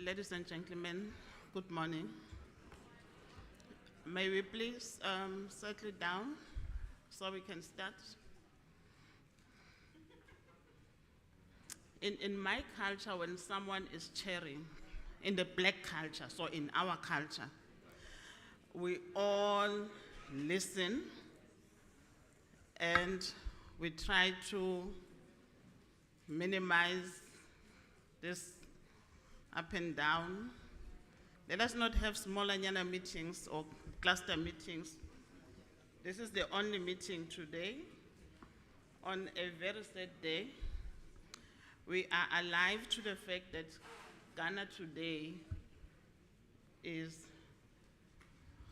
Ladies and gentlemen, good morning. May we please settle down so we can start? In my culture, when someone is chairing, in the black culture, so in our culture, we all listen and we try to minimize this up and down. Let us not have smaller Nyana meetings or cluster meetings. This is the only meeting today on a very sad day. We are alive to the fact that Ghana today is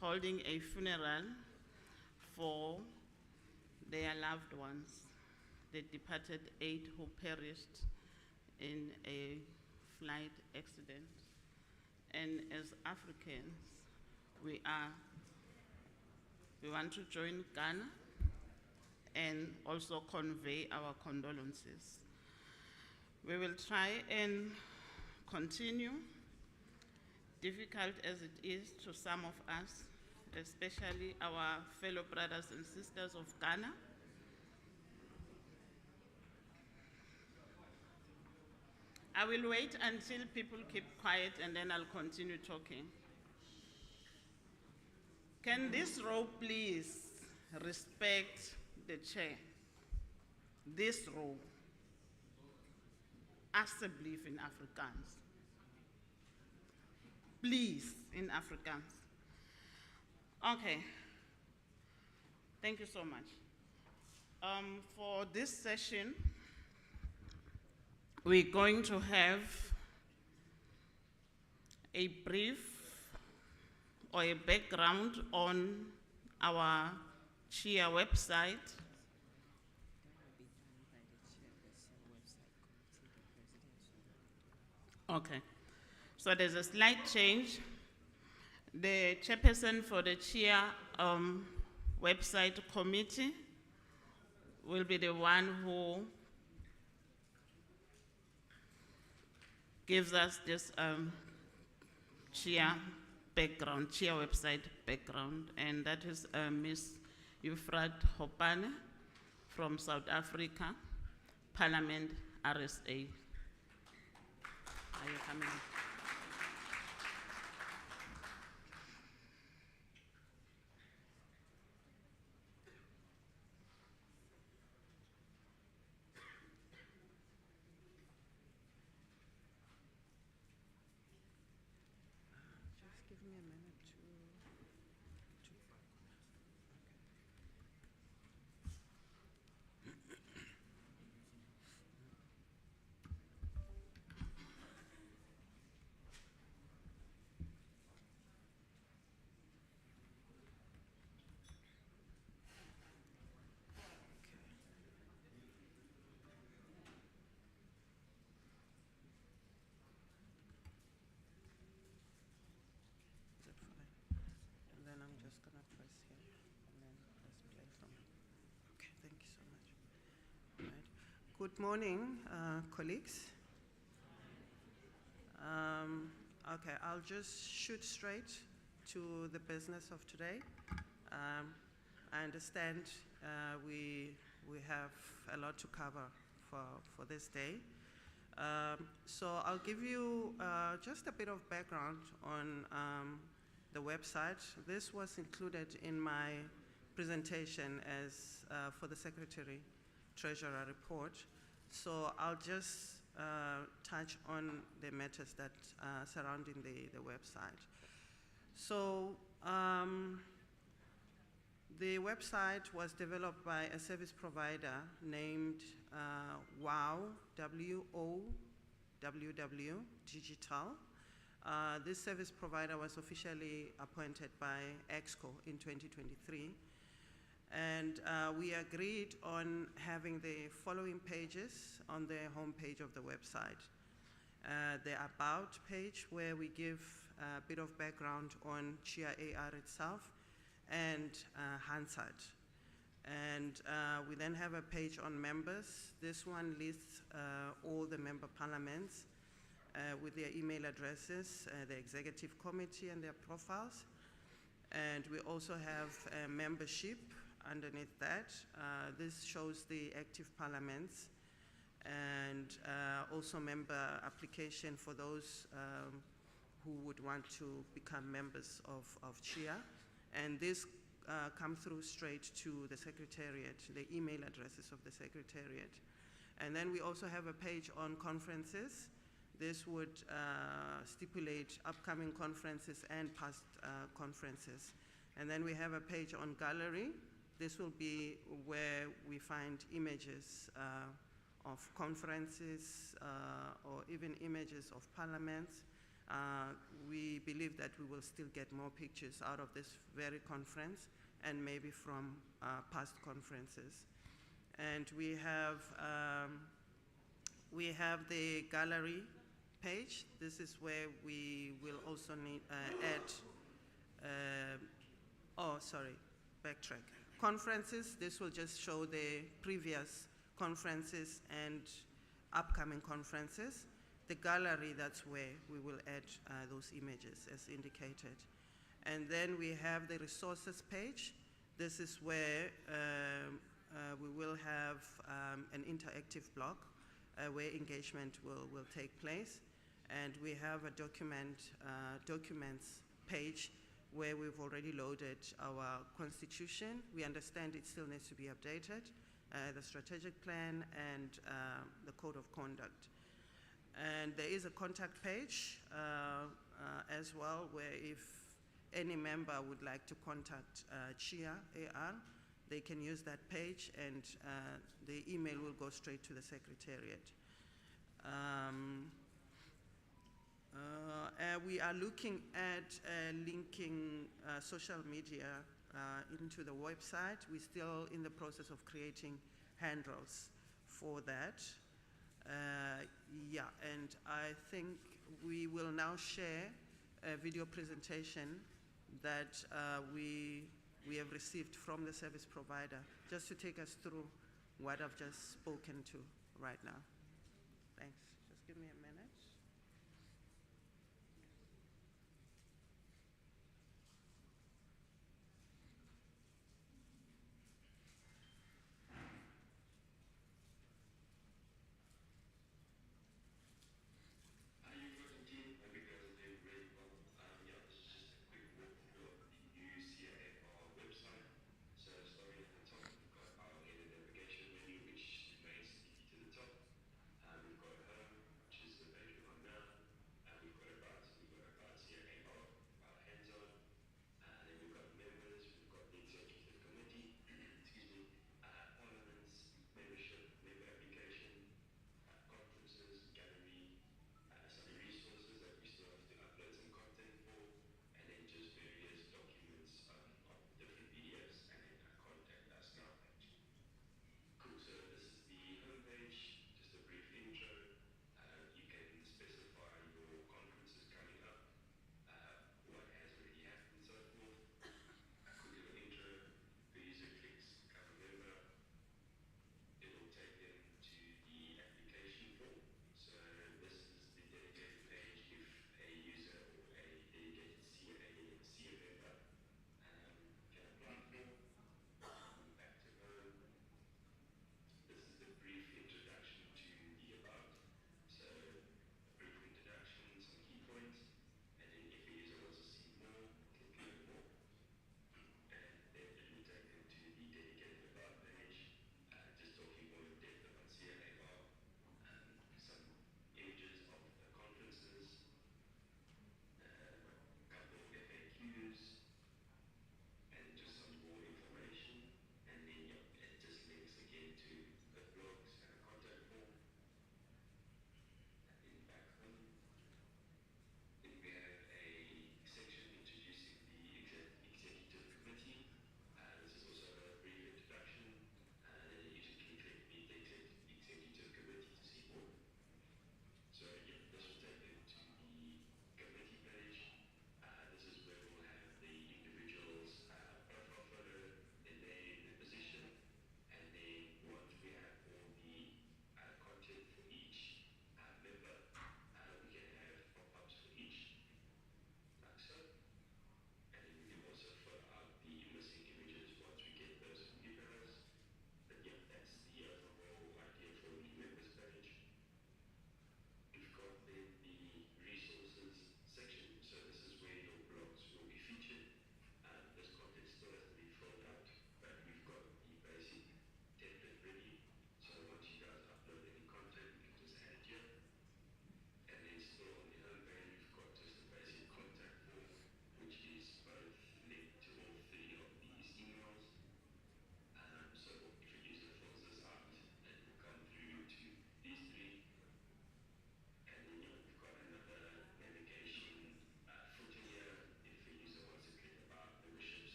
holding a funeral for their loved ones, the departed 8 who perished in a flight accident. And as Africans, we want to join Ghana and also convey our condolences. We will try and continue, difficult as it is to some of us, especially our fellow brothers and sisters of Ghana. I will wait until people keep quiet and then I'll continue talking. Can this row please respect the chair? This row. As a belief in Afrikaans. Please, in Afrikaans. Okay. Thank you so much. For this session, we're going to have a brief or a background on our CHEA website. Okay, so there's a slight change. The chairperson for the CHEA website committee will be the one who gives us this CHEA background, CHEA website background, and that is Ms. Euphrat Hopane from South Africa, Parliament RSA. Are you coming? Just give me a minute to Good morning, colleagues. Okay, I'll just shoot straight to the business of today. I understand we have a lot to cover for this day. So I'll give you just a bit of background on the website. This was included in my presentation as for the Secretary Treasurer report. So I'll just touch on the matters that are surrounding the website. So the website was developed by a service provider named WOW, W-O-W-W, Digital. This service provider was officially appointed by EXCO in 2023. And we agreed on having the following pages on the homepage of the website. The About page, where we give a bit of background on CHEA itself and Hansard. And we then have a page on members. This one lists all the member parliaments with their email addresses, the executive committee and their profiles. And we also have membership underneath that. This shows the active parliaments and also member application for those who would want to become members of CHEA. And this come through straight to the Secretariat, the email addresses of the Secretariat. And then we also have a page on conferences. This would stipulate upcoming conferences and past conferences. And then we have a page on gallery. This will be where we find images of conferences or even images of parliaments. We believe that we will still get more pictures out of this very conference and maybe from past conferences. And we have the gallery page. This is where we will also need backtrack. Conferences, this will just show the previous conferences and upcoming conferences. The gallery, that's where we will add those images as indicated. And then we have the resources page. This is where we will have an interactive block where engagement will take place. And we have a documents page where we've already loaded our constitution. We understand it still needs to be updated, the strategic plan and the code of conduct. And there is a contact page as well, where if any member would like to contact CHEA, AR, they can use that page and the email will go straight to the Secretariat. We are looking at linking social media into the website. We're still in the process of creating handles for that. Yeah, and I think we will now share a video presentation that we have received from the service provider, just to take us through what I've just spoken to right now. Thanks. Just give me a minute.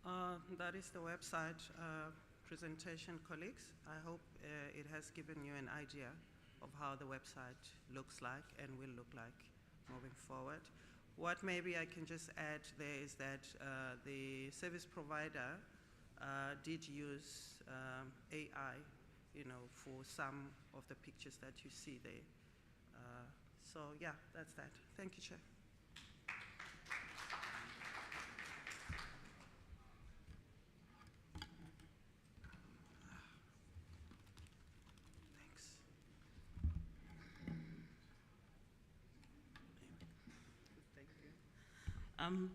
That is the website presentation, colleagues. I hope it has given you an idea of how the website looks like and will look like moving forward. What maybe I can just add there is that the service provider did use AI, for some of the pictures that you see there. So yeah, that's that. Thank you, Chair.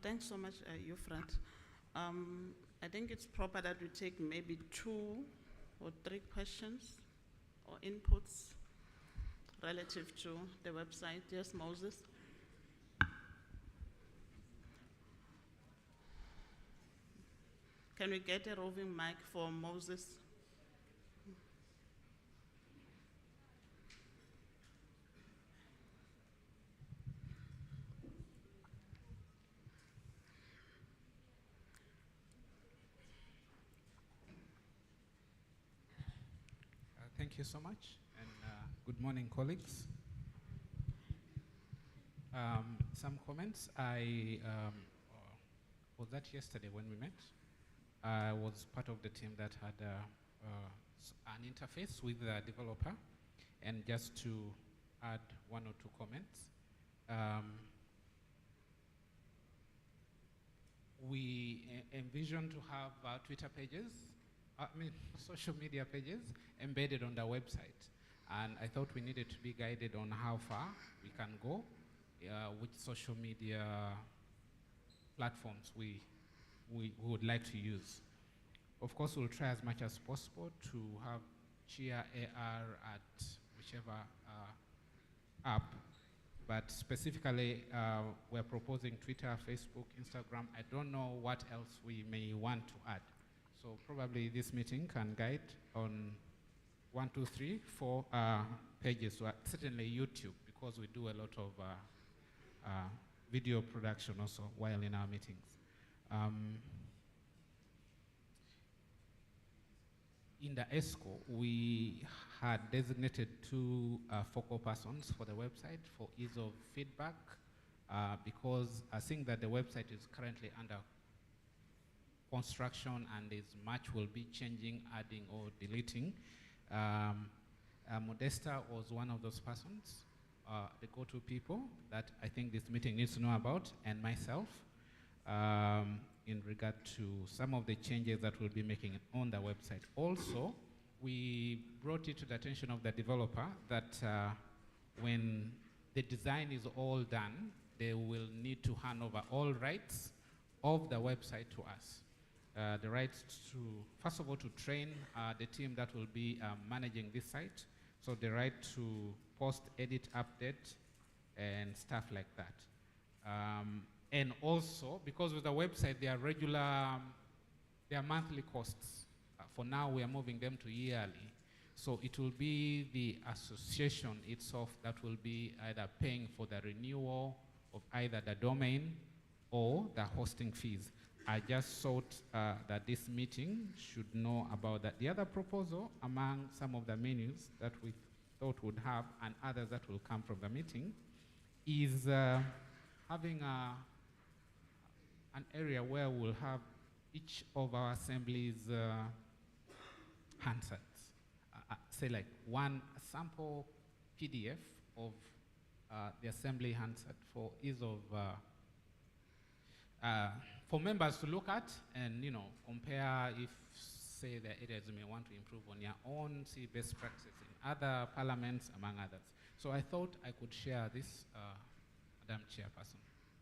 Thanks so much, Eufrat. I think it's proper that we take maybe 2 or 3 questions or inputs relative to the website. Yes, Moses? Can we get a roving mic for Moses? Thank you so much, and good morning, colleagues. Some comments. I was that yesterday when we met. I was part of the team that had an interface with the developer, and just to add 1 or 2 comments. We envision to have Twitter pages, social media pages embedded on the website. And I thought we needed to be guided on how far we can go, which social media platforms we would like to use. Of course, we'll try as much as possible to have CHEA AR at whichever app, but specifically we're proposing Twitter, Facebook, Instagram. I don't know what else we may want to add. So probably this meeting can guide on 1, 2, 3, 4 pages. So certainly YouTube, because we do a lot of video production also while in our meetings. In the ESCO, we had designated 2 focal persons for the website for ease of feedback, because I think that the website is currently under construction and much will be changing, adding or deleting. Modesta was one of those persons, the go-to people that I think this meeting needs to know about, and myself, in regard to some of the changes that we'll be making on the website. Also, we brought it to the attention of the developer that when the design is all done, they will need to hand over all rights of the website to us. The rights to, first of all, to train the team that will be managing this site. So the right to post, edit, update, and stuff like that. And also, because with the website, there are monthly costs. For now, we are moving them to yearly. So it will be the association itself that will be either paying for the renewal of either the domain or the hosting fees. I just thought that this meeting should know about that. The other proposal among some of the menus that we thought would have, and others that will come from the meeting, is having an area where we'll have each of our assemblies Handsards. Say like one sample PDF of the assembly Hansard for ease of for members to look at and compare if say the areas you may want to improve on your own, see best practices in other parliaments among others. So I thought I could share this, Madam Chairperson.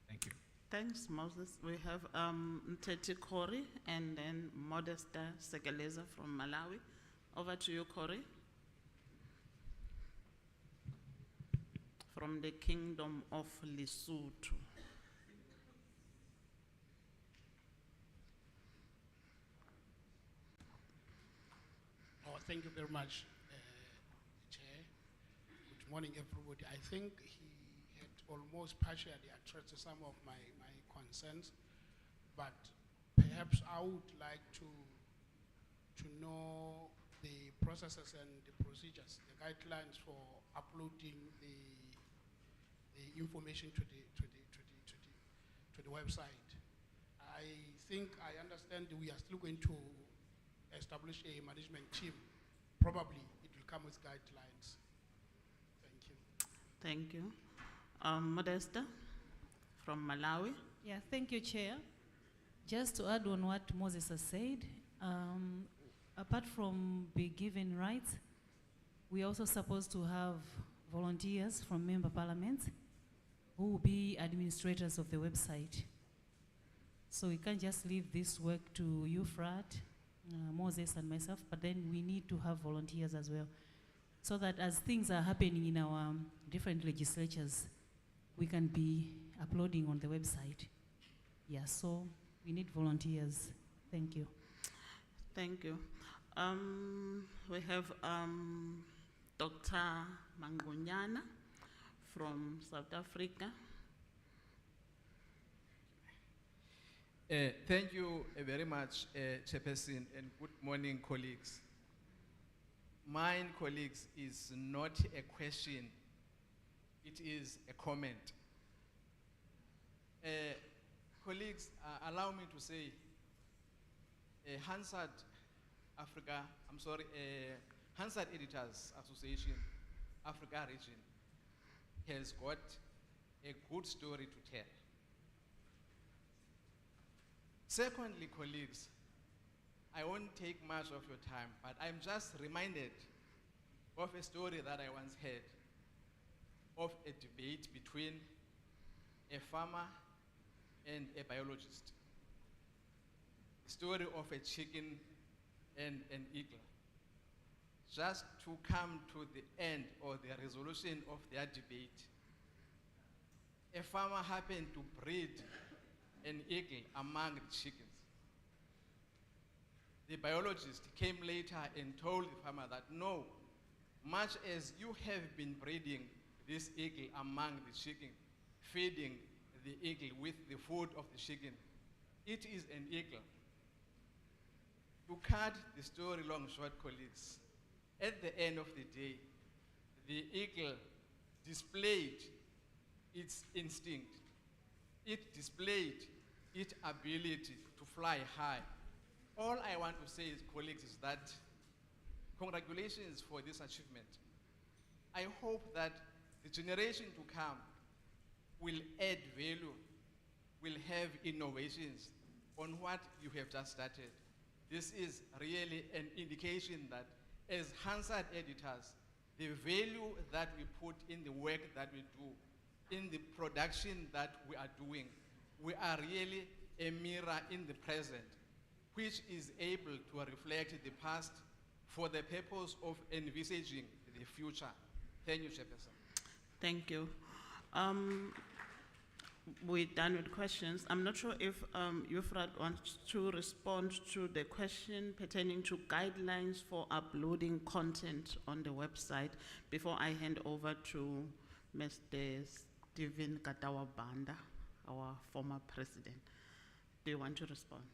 Thank you. Thanks, Moses. We have Nteti Kori and then Modesta Segeleza from Malawi. Over to you, Kori. From the Kingdom of Lesotho. Thank you very much, Chair. Good morning, everybody. I think he had almost partially addressed some of my concerns, but perhaps perhaps I would like to know the processes and the procedures, the guidelines for uploading the information to the website. I think I understand we are still going to establish a management team. Probably it will come with guidelines. Thank you. Thank you. Modesta from Malawi. Yeah, thank you, Chair. Just to add on what Moses has said, apart from being given rights, we are also supposed to have volunteers from member parliaments who will be administrators of the website. So we can't just leave this work to you, Frat, Moses and myself, but then we need to have volunteers as well. So that as things are happening in our different legislatures, we can be uploading on the website. Yeah, so we need volunteers. Thank you. Thank you. We have Dr. Mangonyana from South Africa. Thank you very much, Chairperson, and good morning, colleagues. Mine, colleagues, is not a question, it is a comment. Colleagues, allow me to say, Hansard Africa, Hansard Editors Association, Africa region, has got a good story to tell. Secondly, colleagues, I won't take much of your time, but I'm just reminded of a story that I once heard of a debate between a farmer and a biologist. The story of a chicken and an eagle. Just to come to the end or the resolution of their debate, a farmer happened to breed an eagle among the chickens. The biologist came later and told the farmer that no, much as you have been breeding this eagle among the chicken, feeding the eagle with the food of the chicken, it is an eagle. To cut the story long short, colleagues, at the end of the day, the eagle displayed its instinct. It displayed its ability to fly high. All I want to say, colleagues, is that congratulations for this achievement. I hope that the generation to come will add value, will have innovations on what you have just started. This is really an indication that as Hansard editors, the value that we put in the work that we do, in the production that we are doing, we are really a mirror in the present, which is able to reflect the past for the purpose of envisaging the future. Thank you, Chairperson. Thank you. We're done with questions. I'm not sure if Euphrat wants to respond to the question pertaining to guidelines for uploading content on the website before I hand over to Mr. Stephen Katawabanda, our former president. Do you want to respond?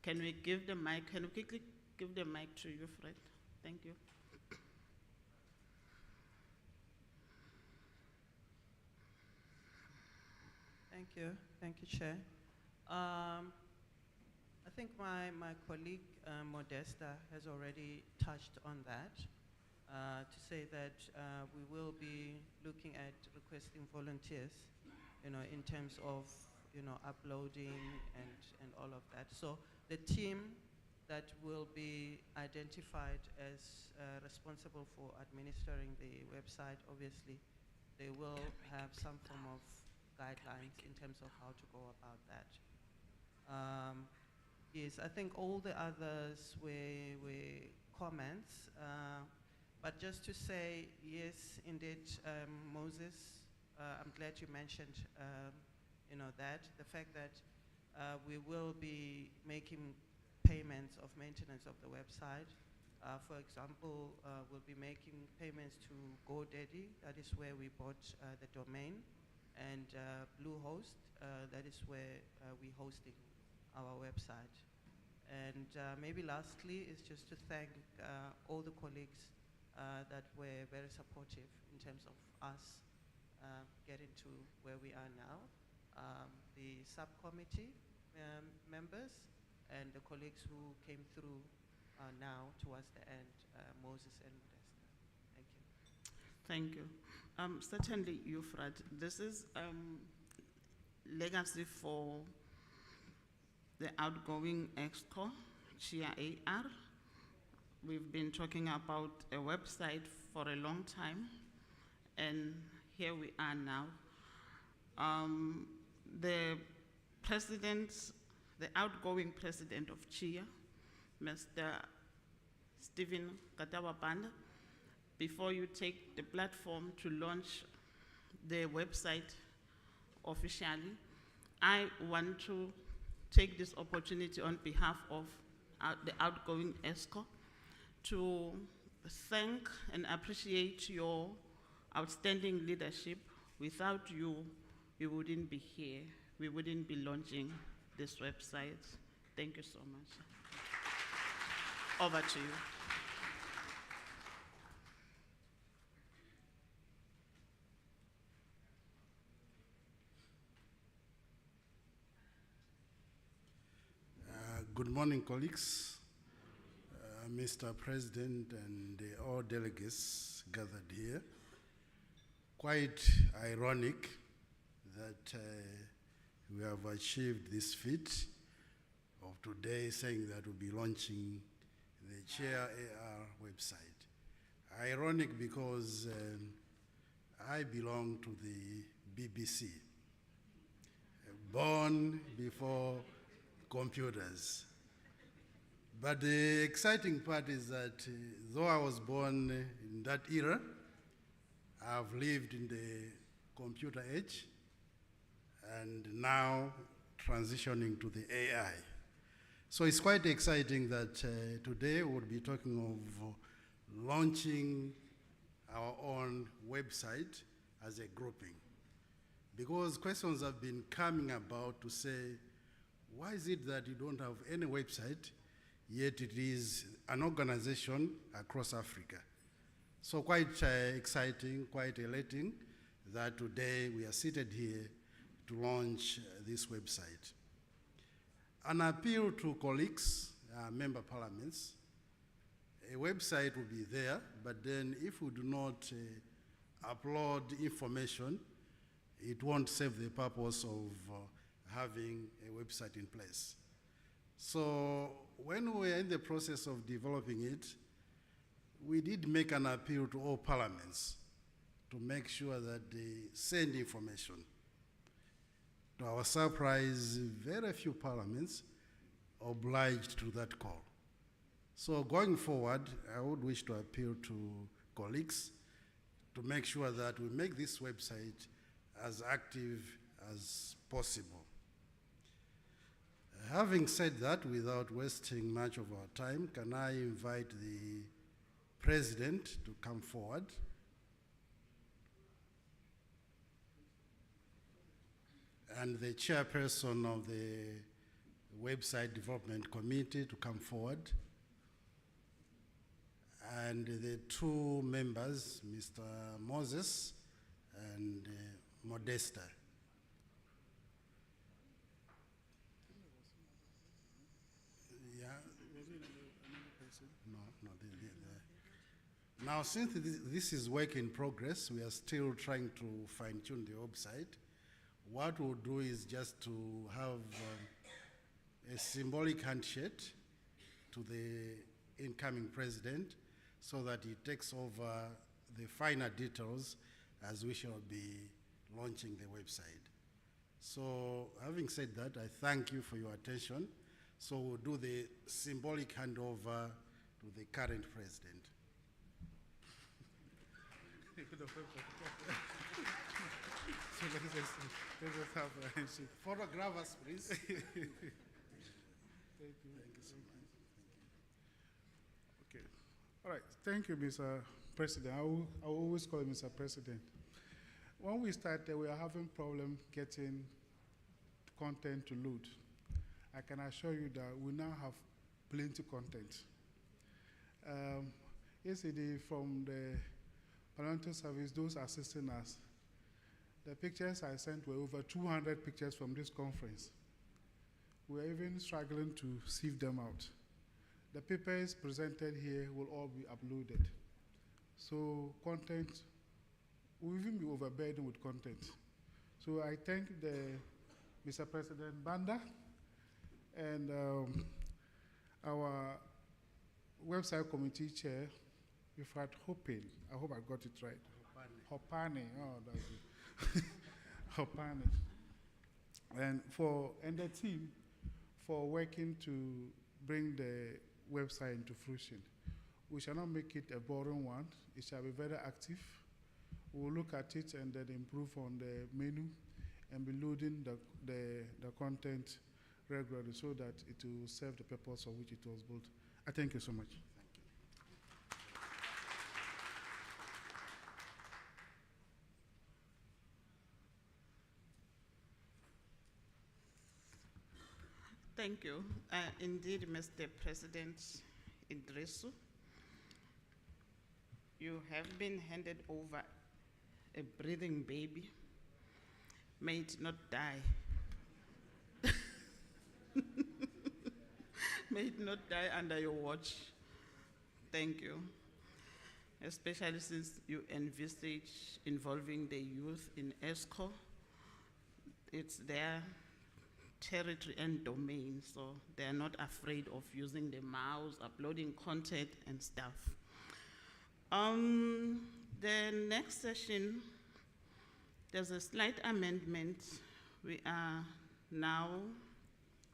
Can we give the mic? Can we quickly give the mic to Euphrat? Thank you. Thank you, Chair. I think my colleague Modesta has already touched on that, to say that we will be looking at requesting volunteers, in terms of, uploading and all of that. So the team that will be identified as responsible for administering the website, obviously, they will have some form of guidelines in terms of how to go about that. Yes, I think all the others were comments, but just to say, yes, indeed, Moses, I'm glad you mentioned, that, the fact that we will be making payments of maintenance of the website. For example, we'll be making payments to GoDaddy, that is where we bought the domain, and Bluehost, that is where we're hosting our website. And maybe lastly is just to thank all the colleagues that were very supportive in terms of us getting to where we are now. The subcommittee members and the colleagues who came through now towards the end, Moses and Modesta. Thank you. Thank you. Certainly, Euphrat, this is legacy for the outgoing EXCO, CHEA. We've been talking about a website for a long time, and here we are now. The outgoing president of CHEA, Mr. Stephen Katawapanda, before you take the platform to launch the website officially, I want to take this opportunity on behalf of the outgoing ESCO to thank and appreciate your outstanding leadership. Without you, we wouldn't be here. We wouldn't be launching this website. Thank you so much. Over to you. Good morning, colleagues, Mr. President and all delegates gathered here. Quite ironic that we have achieved this feat of today saying that we'll be launching the CHEA AR website. Ironic because I belong to the BBC, born before computers. But the exciting part is that though I was born in that era, I've lived in the computer age and now transitioning to the AI. So it's quite exciting that today we'll be talking of launching our own website as a grouping. Because questions have been coming about to say, why is it that you don't have any website, yet it is an organization across Africa? So quite exciting, quite elating that today we are seated here to launch this website. An appeal to colleagues, member parliaments, a website will be there, but then if we do not upload information, it won't serve the purpose of having a website in place. So when we were in the process of developing it, we did make an appeal to all parliaments to make sure that they send information. To our surprise, very few parliaments obliged to that call. So going forward, I would wish to appeal to colleagues to make sure that we make this website as active as possible. Having said that, without wasting much of our time, can I invite the President to come forward? And the chairperson of the Website Development Committee to come forward. And the two members, Mr. Moses and Modesta. Yeah. No, Now, since this is work in progress, we are still trying to fine-tune the website. What we'll do is just to have a symbolic handshake to the incoming president so that he takes over the finer details as we shall be launching the website. So having said that, I thank you for your attention. So we'll do the symbolic handover to the current president. Photographers, please. Thank you. Thank you so much. Okay. All right. Thank you, Mr. President. I will always call you Mr. President. When we started, we are having problem getting content to load. I can assure you that we now have plenty content. Yesterday, from the Parliamentary Service, those assisting us, the pictures I sent were over 200 pictures from this conference. We're even struggling to sieve them out. The papers presented here will all be uploaded. So content will even be overburdened with content. So I thank Mr. President Banda and our website committee chair, Ifrat Hopin. I hope I got it right. Hopani. Oh, that's it. Hopani. And the team for working to bring the website into fruition. We shall not make it a boring one. It shall be very active. We'll look at it and then improve on the menu and be loading the content regularly so that it will serve the purpose of which it was built. I thank you so much. Thank you. Indeed, Mr. President Idrisu, you have been handed over a breathing baby. May it not die. May it not die under your watch. Thank you. Especially since you envisage involving the youth in ESCO. It's their territory and domain, so they're not afraid of using the mouse, uploading content and stuff. The next session, there's a slight amendment. We are now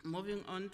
moving on